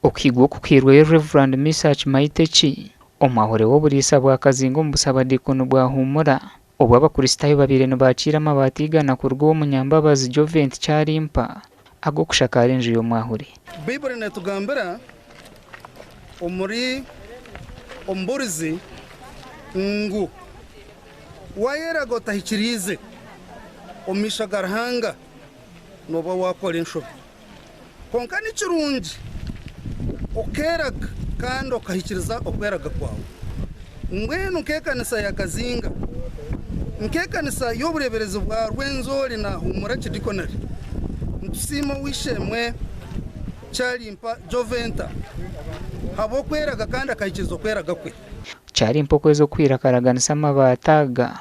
okuhikiirirwe Reverend Research Maitechi omwahore w'oburisa bwa kazingo mbusaba dikono bwa humura obwo Abakristaayo babiri nibakira amabati igana kurwa omunyambabazi Jovent Kyarimpa ago kushakara enju y'omwahore. Bible netugambira omuri omburizi ngu wayera gotahikirize omishagarhanga noba wakora enshobe konka ni kirungi okeraga kandi okahikiriza okweraga kwawe ngwenu nkekanisa ya kazinga nkekanisa y'obureberezi bwa Rwenzori na humura kidikonari ntusima wishemwe Kyarimpa Joventa habo kweraga kandi akahikiriza okweraga kwe Kyarimpa kwezo kwiragaraganisa amabataga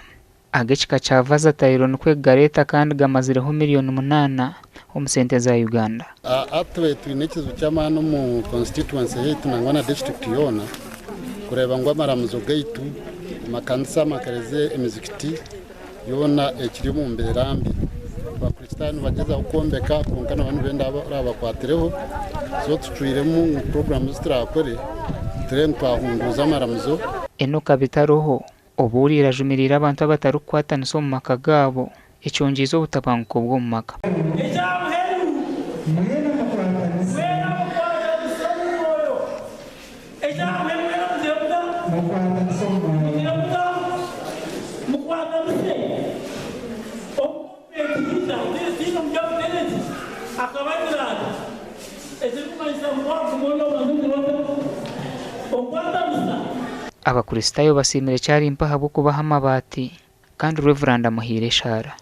agekika kyavaza tayiro nkwegareta kandi gamazireho miliyoni 8 omusente za Uganda. Atwe twinekizo cy'amano mu constituency yetu nangwana district yona kureba ngo amaramizo gaitu makanisa makareze emizikiti yona ekiri mu mberambi Abakristaayo bageza ukombeka kunkana abantu benda abakwatireho so tutwiremu program zitrakore turentwa hunduza amaramizo enoka bitaroho oburira jumirira abantu abatarukwataniso mu maka gabo icyongizo butabanguko bwo mu maka. Abakristaayo basimire Kyarimpa habo kubaha amabati kandi Reverend amuhire shara.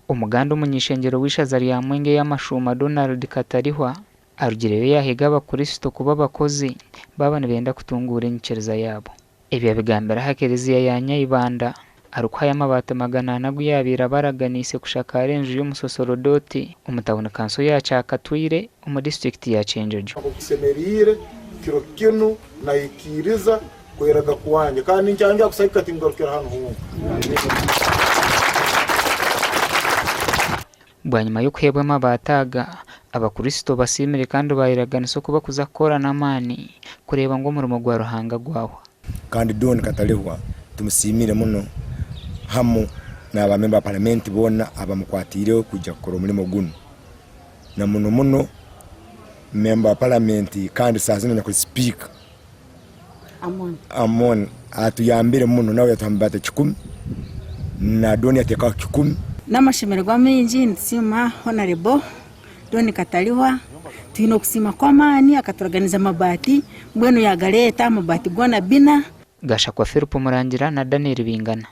Umuganda umunyishengero wishaza lya mwenge y'amashuma Donald Katarihwa arugireyo yahiga Abakristo kuba bakozi babana benda kutungura enyikereza yabo. Ebyo bigambira hakereziya ya Nyayibanda arukwaya amabati 800 guyabira baraganise kushakara enju y'umusosorodoti umutabona kanso yacyakatwire mu district ya Kyenjojo. Okusemerire kiro kinu na ikiriza kweraga kwanje kandi ncyanja kusayika ngarukira hano huko. Bwanyuma yo kuhebwa amabataga Abakristo basimire kandi bayiraganiso kuba kuzakora namani kureba ngo umurimo gwa ruhanga gwaho. Kandi Don Katalihwa tumusimire muno hamu na abamemba parliament bona abamukwatire kujya kora umurimo guno na muno member parliament kandi sazina na ku speak amon atuyambire muno nawe yatambata 10 na Doni ateka 10 n'amashemerwa menji nsima honorable Don Katalihwa twino kusima kwa mani akaturaganiza mabati mbwenu ya galeta mabati gona bina gasha kwa Filipo Murangira na Daniel Bingana.